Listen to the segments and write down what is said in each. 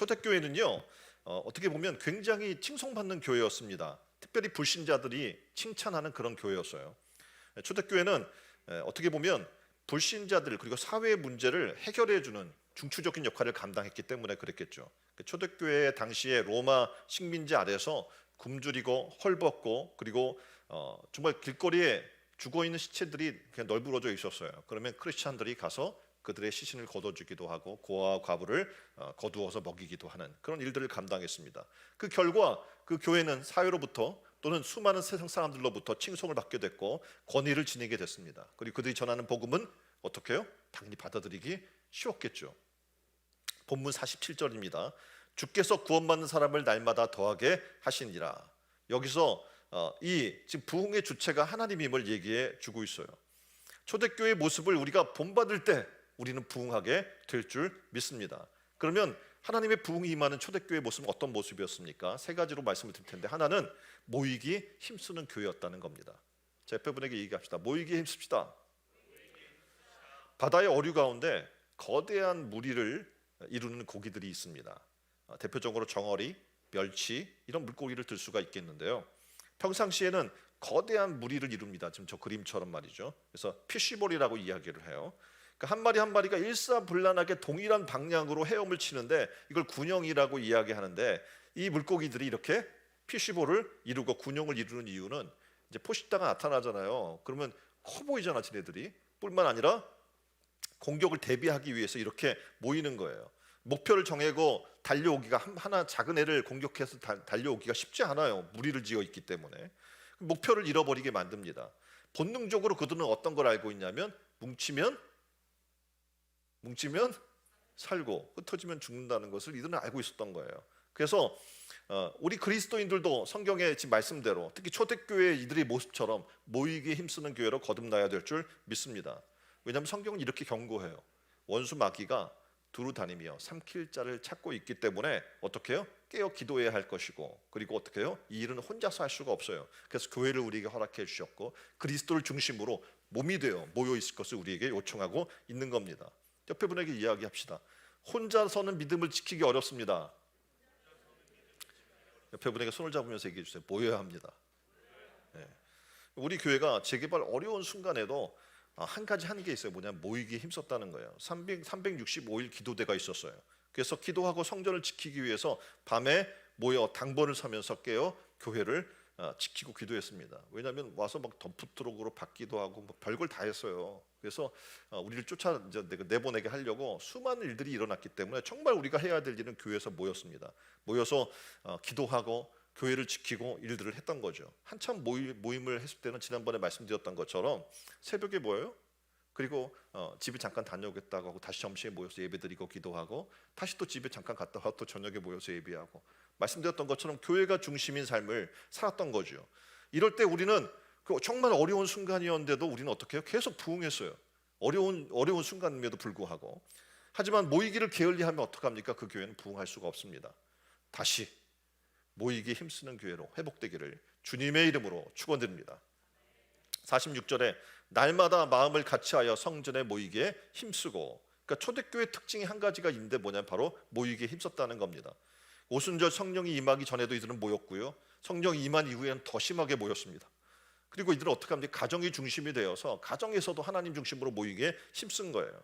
초대교회는요, 어떻게 보면 굉장히 칭송받는 교회였습니다. 특별히 불신자들이 칭찬하는 그런 교회였어요. 초대교회는 어떻게 보면 불신자들 그리고 사회의 문제를 해결해주는 중추적인 역할을 감당했기 때문에 그랬겠죠. 초대교회 당시에 로마 식민지 아래서 굶주리고 헐벗고 그리고 정말 길거리에 죽어있는 시체들이 그냥 널브러져 있었어요. 그러면 크리스찬들이 가서 그들의 시신을 거둬주기도 하고 고아와 과부를 거두어서 먹이기도 하는 그런 일들을 감당했습니다. 그 결과 그 교회는 사회로부터 또는 수많은 세상 사람들로부터 칭송을 받게 됐고 권위를 지니게 됐습니다. 그리고 그들이 전하는 복음은 어떻게 해요? 당연히 받아들이기 쉬웠겠죠. 본문 47절입니다. 주께서 구원받는 사람을 날마다 더하게 하시니라. 여기서 이 지금 부흥의 주체가 하나님임을 얘기해 주고 있어요. 초대교회의 모습을 우리가 본받을 때 우리는 부흥하게 될 줄 믿습니다. 그러면 하나님의 부흥이 임하는 초대교회의 모습은 어떤 모습이었습니까? 세 가지로 말씀을 드릴 텐데, 하나는 모이기 힘쓰는 교회였다는 겁니다. 자, 옆에 분에게 얘기합시다. 모이기에 힘씁시다. 바다의 어류 가운데 거대한 무리를 이루는 고기들이 있습니다. 대표적으로 정어리, 멸치 이런 물고기를 들 수가 있겠는데요. 평상시에는 거대한 무리를 이룹니다. 지금 저 그림처럼 말이죠. 그래서 피쉬볼이라고 이야기를 해요. 그러니까 한 마리 한 마리가 일사불란하게 동일한 방향으로 헤엄을 치는데 이걸 군형이라고 이야기하는데, 이 물고기들이 이렇게 피쉬볼을 이루고 군형을 이루는 이유는 이제 포식자가 나타나잖아요. 그러면 커 보이잖아, 지네들이. 뿐만 아니라 공격을 대비하기 위해서 이렇게 모이는 거예요. 목표를 정하고 달려오기가 하나 작은 애를 공격해서 달려오기가 쉽지 않아요. 무리를 지어 있기 때문에. 목표를 잃어버리게 만듭니다. 본능적으로 그들은 어떤 걸 알고 있냐면 뭉치면 살고 흩어지면 죽는다는 것을 이들은 알고 있었던 거예요. 그래서 우리 그리스도인들도 성경의 지금 말씀대로 특히 초대교회 이들의 모습처럼 모이기에 힘쓰는 교회로 거듭나야 될 줄 믿습니다. 왜냐하면 성경은 이렇게 경고해요. 원수 마귀가 두루 다니며 삼킬 자를 찾고 있기 때문에 어떻게 해요? 깨어 기도해야 할 것이고, 그리고 어떻게 해요? 이 일은 혼자서 할 수가 없어요. 그래서 교회를 우리에게 허락해 주셨고 그리스도를 중심으로 몸이 되어 모여 있을 것을 우리에게 요청하고 있는 겁니다. 옆에 분에게 이야기합시다. 혼자서는 믿음을 지키기 어렵습니다. 옆에 분에게 손을 잡으면서 얘기해 주세요. 모여야 합니다. 네. 우리 교회가 재개발 어려운 순간에도 한 가지 하는 게 있어요. 뭐냐면 모이기에 힘썼다는 거예요. 365일 기도대가 있었어요. 그래서 기도하고 성전을 지키기 위해서 밤에 모여 당번을 서면서 깨어 교회를 지키고 기도했습니다. 왜냐하면 와서 막 덤프트럭으로 받기도 하고 뭐 별걸 다 했어요. 그래서 우리를 쫓아 내보내게 하려고 수많은 일들이 일어났기 때문에 정말 우리가 해야 될 일은 교회에서 모였습니다. 모여서 기도하고 교회를 지키고 일들을 했던 거죠. 한참 모임을 했을 때는 지난번에 말씀드렸던 것처럼 새벽에 모여요. 그리고 집에 잠깐 다녀오겠다고 하고 다시 점심에 모여서 예배드리고 기도하고 다시 또 집에 잠깐 갔다 와서 또 저녁에 모여서 예배하고, 말씀드렸던 것처럼 교회가 중심인 삶을 살았던 거죠. 이럴 때 우리는 정말 어려운 순간이었는데도 우리는 어떻게 해요? 계속 부흥했어요. 어려운 순간임에도 불구하고. 하지만 모이기를 게을리하면 어떡합니까? 그 교회는 부흥할 수가 없습니다. 다시 모이기에 힘쓰는 교회로 회복되기를 주님의 이름으로 축원드립니다. 46절에 날마다 마음을 같이하여 성전에 모이기에 힘쓰고, 그러니까 초대교회 특징이 한 가지가 있는데 뭐냐면 바로 모이기에 힘썼다는 겁니다. 오순절 성령이 임하기 전에도 이들은 모였고요, 성령이 임한 이후에는 더 심하게 모였습니다. 그리고 이들은 어떻게 합니까? 가정이 중심이 되어서 가정에서도 하나님 중심으로 모이기에 힘쓴 거예요.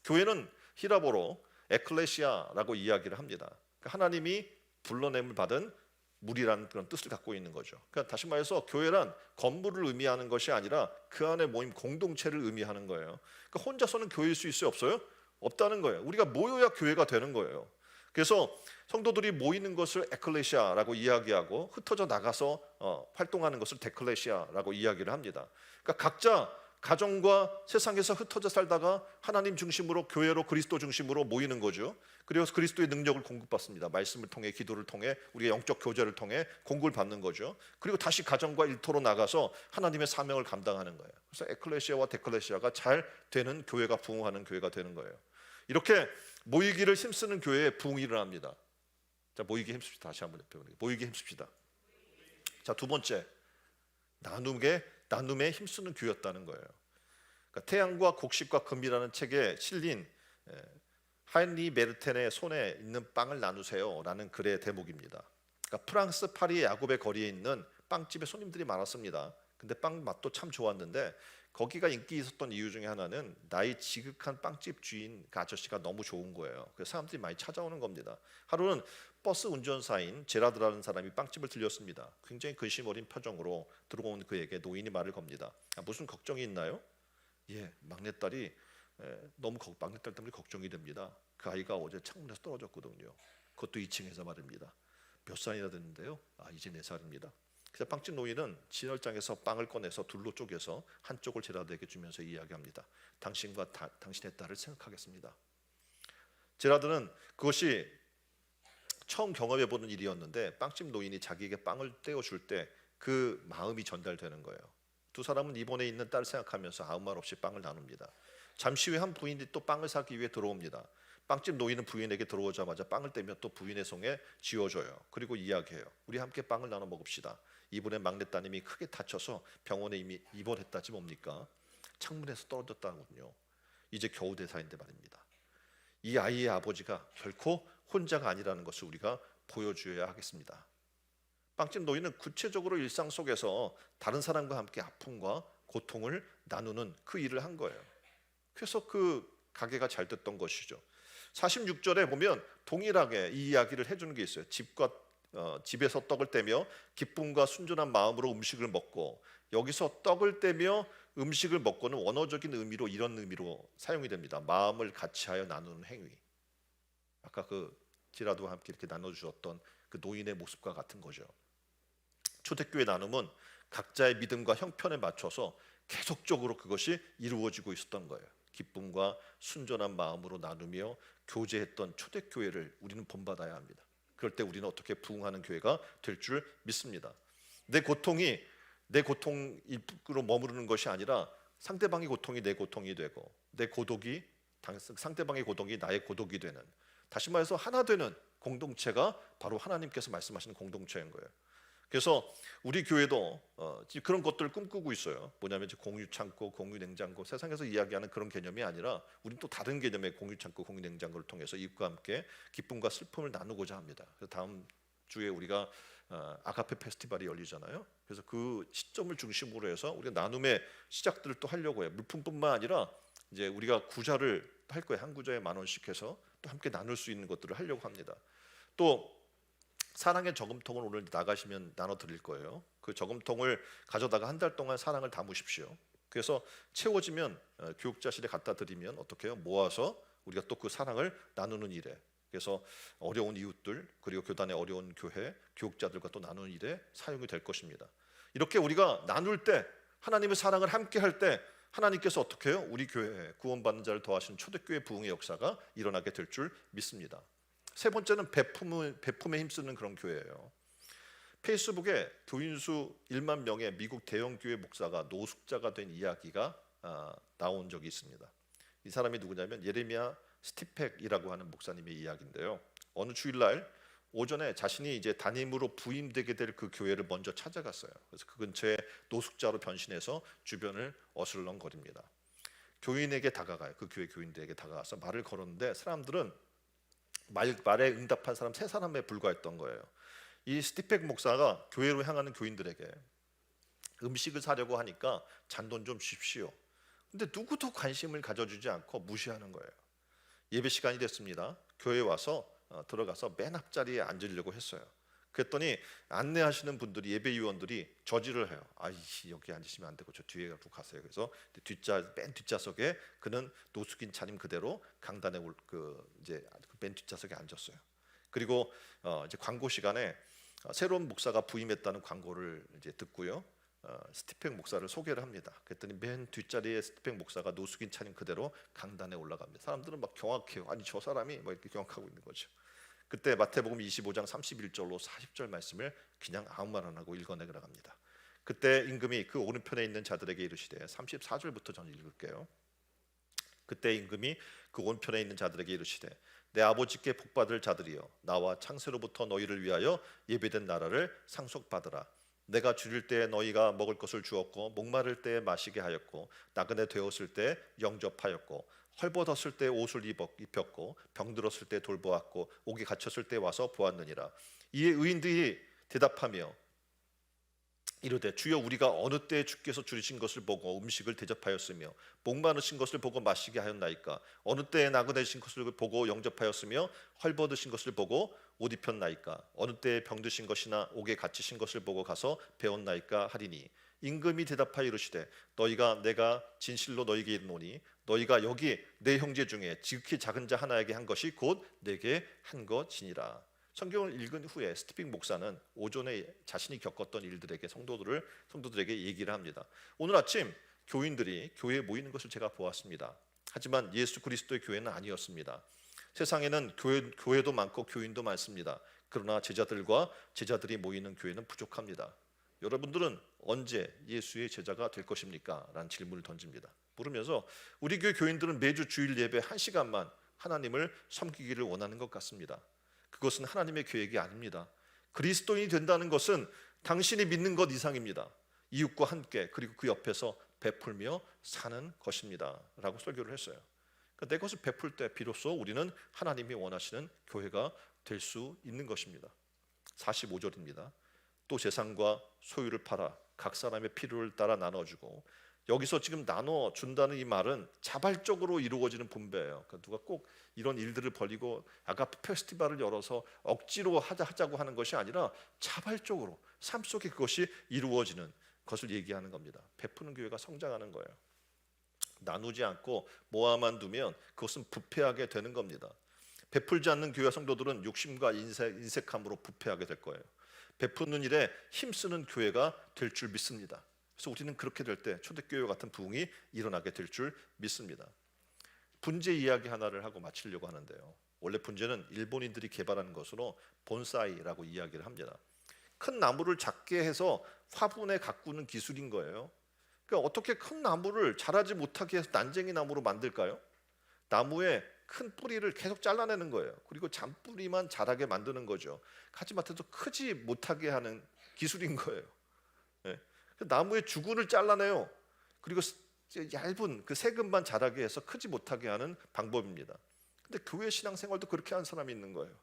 교회는 히라보로 에클레시아라고 이야기를 합니다. 그러니까 하나님이 불러냄을 받은 무리라는 그런 뜻을 갖고 있는 거죠. 그러니까 다시 말해서 교회란 건물을 의미하는 것이 아니라 그 안에 모임 공동체를 의미하는 거예요. 그러니까 혼자서는 교회일 수 있어요? 없어요? 없다는 거예요. 우리가 모여야 교회가 되는 거예요. 그래서 성도들이 모이는 것을 에클레시아라고 이야기하고 흩어져 나가서 활동하는 것을 데클레시아라고 이야기를 합니다. 그러니까 각자 가정과 세상에서 흩어져 살다가 하나님 중심으로 교회로 그리스도 중심으로 모이는 거죠. 그리고 그리스도의 능력을 공급받습니다. 말씀을 통해, 기도를 통해, 우리의 영적 교제를 통해 공급을 받는 거죠. 그리고 다시 가정과 일터로 나가서 하나님의 사명을 감당하는 거예요. 그래서 에클레시아와 데클레시아가 잘 되는 교회가 부흥하는 교회가 되는 거예요. 이렇게 모이기를 힘쓰는 교회에 부흥이 일어납니다. 자, 모이기 힘씁시다. 다시 한번 모이기 힘씁시다. 자, 두 번째, 나눔에 힘쓰는 교회였다는 거예요. 그러니까 태양과 곡식과 금이라는 책에 실린 하인리 메르텐의 손에 있는 빵을 나누세요라는 글의 대목입니다. 그러니까 프랑스 파리 야곱의 거리에 있는 빵집에 손님들이 많았습니다. 근데 빵 맛도 참 좋았는데 거기가 인기 있었던 이유 중에 하나는 나이 지극한 빵집 주인 그 아저씨가 너무 좋은 거예요. 그래서 사람들이 많이 찾아오는 겁니다. 하루는 버스 운전사인 제라드라는 사람이 빵집을 들렸습니다. 굉장히 근심 어린 표정으로 들어온 그에게 노인이 말을 겁니다. 무슨 걱정이 있나요? 예, 막내딸이 막내딸 때문에 걱정이 됩니다. 그 아이가 어제 창문에서 떨어졌거든요. 그것도 2층에서 말입니다. 몇 살이나 됐는데요? 이제 4살입니다. 그래서 빵집 노인은 진열장에서 빵을 꺼내서 둘로 쪼개서 한쪽을 제라드에게 주면서 이야기합니다. 당신과 당신의 딸을 생각하겠습니다. 제라드는 그것이 처음 경험해보는 일이었는데 빵집 노인이 자기에게 빵을 떼어줄 때 그 마음이 전달되는 거예요. 두 사람은 이번에 있는 딸을 생각하면서 아무 말 없이 빵을 나눕니다. 잠시 후에 한 부인이 또 빵을 사기 위해 들어옵니다. 빵집 노인은 부인에게 들어오자마자 빵을 떼며 또 부인의 손에 쥐어줘요. 그리고 이야기해요. 우리 함께 빵을 나눠 먹읍시다. 이번에 막내 따님이 크게 다쳐서 병원에 이미 입원했다지 뭡니까? 창문에서 떨어졌다군요. 이제 겨우 대사인데 말입니다. 이 아이의 아버지가 결코 혼자가 아니라는 것을 우리가 보여줘야 하겠습니다. 빵집 노인은 구체적으로 일상 속에서 다른 사람과 함께 아픔과 고통을 나누는 그 일을 한 거예요. 그래서 그 가게가 잘 됐던 것이죠. 46절에 보면 동일하게 이 이야기를 해주는 게 있어요. 집에서 떡을 떼며 기쁨과 순전한 마음으로 음식을 먹고, 여기서 떡을 떼며 음식을 먹고는 원어적인 의미로 이런 의미로 사용이 됩니다. 마음을 같이하여 나누는 행위. 아까 그 지라도와 함께 이렇게 나눠주셨던 그 노인의 모습과 같은 거죠. 초대교회 나눔은 각자의 믿음과 형편에 맞춰서 계속적으로 그것이 이루어지고 있었던 거예요. 기쁨과 순전한 마음으로 나누며 교제했던 초대교회를 우리는 본받아야 합니다. 그럴 때 우리는 어떻게 부흥하는 교회가 될 줄 믿습니다. 내 고통이 내 고통으로 머무르는 것이 아니라 상대방의 고통이 내 고통이 되고, 내 고독이 상대방의 고독이 나의 고독이 되는, 다시 말해서 하나 되는 공동체가 바로 하나님께서 말씀하시는 공동체인 거예요. 그래서 우리 교회도 그런 것들을 꿈꾸고 있어요. 뭐냐면 공유 창고, 공유 냉장고, 세상에서 이야기하는 그런 개념이 아니라 우리는 또 다른 개념의 공유 창고, 공유 냉장고를 통해서 이웃과 함께 기쁨과 슬픔을 나누고자 합니다. 그래서 다음 주에 우리가 아가페 페스티벌이 열리잖아요. 그래서 그 시점을 중심으로 해서 우리가 나눔의 시작들을 또 하려고 해요. 물품뿐만 아니라 이제 우리가 구자를 할 거예요. 한 구자에 10,000원씩 해서 또 함께 나눌 수 있는 것들을 하려고 합니다. 또 사랑의 저금통을 오늘 나가시면 나눠 드릴 거예요. 그 저금통을 가져다가 한 달 동안 사랑을 담으십시오. 그래서 채워지면 교육자실에 갖다 드리면 어떻게 해요? 모아서 우리가 또 그 사랑을 나누는 일에, 그래서 어려운 이웃들, 그리고 교단의 어려운 교회, 교육자들과 또 나누는 일에 사용이 될 것입니다. 이렇게 우리가 나눌 때, 하나님의 사랑을 함께 할 때 하나님께서 어떻게 해요? 우리 교회에 구원받는 자를 더하시는 초대교회 부흥의 역사가 일어나게 될 줄 믿습니다. 세 번째는 배품에 힘쓰는 그런 교회예요. 페이스북에 교인수 1만 명의 미국 대형 교회 목사가 노숙자가 된 이야기가 나온 적이 있습니다. 이 사람이 누구냐면 예레미야 스티펙이라고 하는 목사님의 이야기인데요. 어느 주일날 오전에 자신이 이제 담임으로 부임되게 될 그 교회를 먼저 찾아갔어요. 그래서 그 근처에 노숙자로 변신해서 주변을 어슬렁거립니다. 교인에게 다가가요. 그 교회 교인들에게 다가가서 말을 걸었는데 사람들은 말에 응답한 사람 3사람에 불과했던 거예요. 이 스티펙 목사가 교회로 향하는 교인들에게 음식을 사려고 하니까 잔돈 좀 주십시오. 근데 누구도 관심을 가져주지 않고 무시하는 거예요. 예배 시간이 됐습니다. 교회에 와서 들어가서 맨 앞자리에 앉으려고 했어요. 그랬더니 안내하시는 분들이, 예배위원들이 저지를 해요. 여기 앉으시면 안 되고 저 뒤에 가세요. 그래서 맨 뒷좌석에 그는 노숙인 차림 그대로 강단에 이제 맨 뒷좌석에 앉았어요. 그리고 이제 광고 시간에 새로운 목사가 부임했다는 광고를 이제 듣고요. 스티펙 목사를 소개를 합니다. 그랬더니 맨 뒷자리에 스티펙 목사가 노숙인 차림 그대로 강단에 올라갑니다. 사람들은 막 경악해요. 아니 저 사람이 뭐 이렇게 경악하고 있는 거죠. 그때 마태복음 25장 31절로 40절 말씀을 그냥 아무 말 안 하고 읽어내려갑니다. 그때 임금이 그 오른편에 있는 자들에게 이르시되, 34절부터 저는 읽을게요. 그때 임금이 그 오른편에 있는 자들에게 이르시되, 내 아버지께 복받을 자들이여, 나와 창세로부터 너희를 위하여 예배된 나라를 상속받으라. 내가 줄일 때에 너희가 먹을 것을 주었고, 목마를 때에 마시게 하였고, 나그네 되었을 때에 영접하였고, 헐벗었을 때 옷을 입혔고 병들었을 때 돌보았고 옥에 갇혔을 때 와서 보았느니라. 이에 의인들이 대답하며 이르되 주여 우리가 어느 때에 주께서 줄이신 것을 보고 음식을 대접하였으며 목마르신 것을 보고 마시게 하였나이까? 어느 때에 나그네신 것을 보고 영접하였으며 헐벗으신 것을 보고 옷 입혔나이까? 어느 때에 병드신 것이나 옥에 갇히신 것을 보고 가서 배웠나이까? 하리니 임금이 대답하여 이르시되 너희가 내가 진실로 너희에게 이르노니 너희가 여기 내 형제 중에 지극히 작은 자 하나에게 한 것이 곧 내게 한 것이니라. 성경을 읽은 후에 스티핑 목사는 오전에 자신이 겪었던 일들에게 성도들에게 얘기를 합니다. 오늘 아침 교인들이 교회에 모이는 것을 제가 보았습니다. 하지만 예수 그리스도의 교회는 아니었습니다. 세상에는 교회도 많고 교인도 많습니다. 그러나 제자들이 모이는 교회는 부족합니다. 여러분들은 언제 예수의 제자가 될 것입니까? 라는 질문을 던집니다. 물으면서 우리 교회 교인들은 매주 주일 예배 1시간만 하나님을 섬기기를 원하는 것 같습니다. 그것은 하나님의 계획이 아닙니다. 그리스도인이 된다는 것은 당신이 믿는 것 이상입니다. 이웃과 함께 그리고 그 옆에서 베풀며 사는 것입니다 라고 설교를 했어요. 그러니까 내 것을 베풀 때 비로소 우리는 하나님이 원하시는 교회가 될 수 있는 것입니다. 45절입니다. 또 재산과 소유를 팔아 각 사람의 필요를 따라 나눠주고, 여기서 지금 나눠준다는 이 말은 자발적으로 이루어지는 분배예요. 그러니까 누가 꼭 이런 일들을 벌이고 아가페 페스티벌을 열어서 억지로 하자고 하는 것이 아니라 자발적으로 삶 속에 그것이 이루어지는 것을 얘기하는 겁니다. 베푸는 교회가 성장하는 거예요. 나누지 않고 모아만 두면 그것은 부패하게 되는 겁니다. 베풀지 않는 교회 성도들은 욕심과 인색함으로 부패하게 될 거예요. 베푸는 일에 힘쓰는 교회가 될 줄 믿습니다. 그래서 우리는 그렇게 될 때 초대교회 같은 부흥이 일어나게 될 줄 믿습니다. 분재 이야기 하나를 하고 마치려고 하는데요. 원래 분재는 일본인들이 개발한 것으로 본사이라고 이야기를 합니다. 큰 나무를 작게 해서 화분에 가꾸는 기술인 거예요. 그러니까 어떻게 큰 나무를 자라지 못하게 해서 난쟁이 나무로 만들까요? 나무의 큰 뿌리를 계속 잘라내는 거예요. 그리고 잔뿌리만 자라게 만드는 거죠. 가지마트도 크지 못하게 하는 기술인 거예요. 네. 나무의 주근을 잘라내요. 그리고 얇은 그 세근만 자라게 해서 크지 못하게 하는 방법입니다. 근데 교회 신앙생활도 그렇게 하는 사람이 있는 거예요.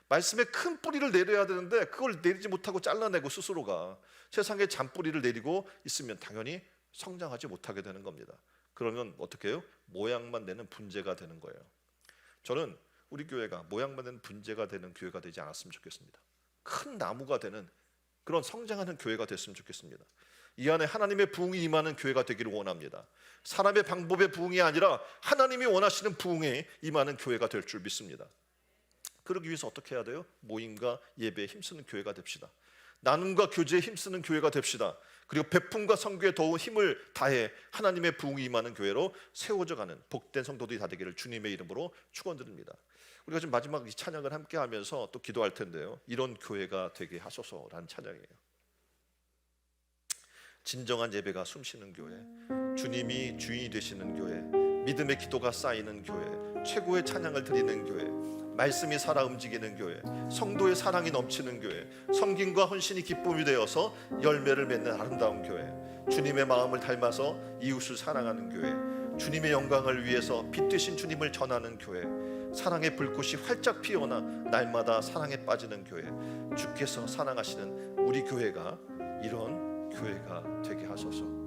말씀에 큰 뿌리를 내려야 되는데 그걸 내리지 못하고 잘라내고 스스로가 세상에 잔뿌리를 내리고 있으면 당연히 성장하지 못하게 되는 겁니다. 그러면 어떻게 해요? 모양만 내는 분재가 되는 거예요. 저는 우리 교회가 모양만 내는 분재가 되는 교회가 되지 않았으면 좋겠습니다. 큰 나무가 되는 그런 성장하는 교회가 됐으면 좋겠습니다. 이 안에 하나님의 부흥이 임하는 교회가 되기를 원합니다. 사람의 방법의 부흥이 아니라 하나님이 원하시는 부흥에 임하는 교회가 될 줄 믿습니다. 그러기 위해서 어떻게 해야 돼요? 모임과 예배에 힘쓰는 교회가 됩시다. 나눔과 교제에 힘쓰는 교회가 됩시다. 그리고 베품과 선교에 더욱 힘을 다해 하나님의 부흥이 임하는 교회로 세워져가는 복된 성도들이 다 되기를 주님의 이름으로 축원드립니다. 우리가 지금 마지막 이 찬양을 함께 하면서 또 기도할 텐데요. 이런 교회가 되게 하소서라는 찬양이에요. 진정한 예배가 숨쉬는 교회, 주님이 주인이 되시는 교회, 믿음의 기도가 쌓이는 교회, 최고의 찬양을 드리는 교회, 말씀이 살아 움직이는 교회, 성도의 사랑이 넘치는 교회, 섬김과 헌신이 기쁨이 되어서 열매를 맺는 아름다운 교회, 주님의 마음을 닮아서 이웃을 사랑하는 교회, 주님의 영광을 위해서 빛 되신 주님을 전하는 교회, 사랑의 불꽃이 활짝 피어나 날마다 사랑에 빠지는 교회, 주께서 사랑하시는 우리 교회가 이런 교회가 되게 하소서.